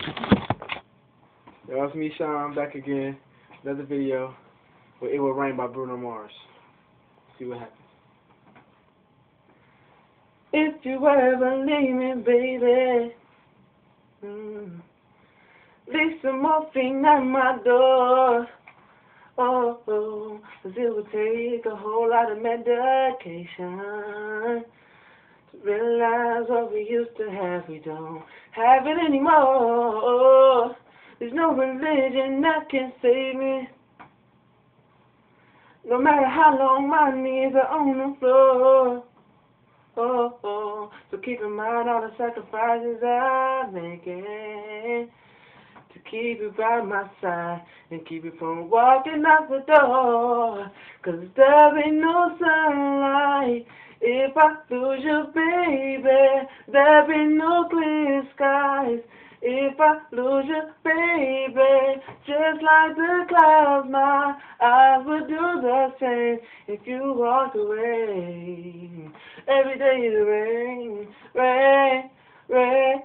Yo, it's me, Sean, back again. Another video with It Will Rain by Bruno Mars. See what happens. If you ever leave me, baby, leave some morphine at my door. Oh, 'cause it would take a whole lot of medication to realize what we used to have. We don't have it anymore. There's no religion that can save me. No matter how long my knees are on the floor. So keep in mind all the sacrifices I'm making to keep you by my side and keep you from walking out the door. 'Cause there ain't no sunlight if I lose you, baby. There ain't no clear skies if I lose you, baby. Just like the clouds, my eyes would do the same if you walked away. Every day it rain, rain, rain.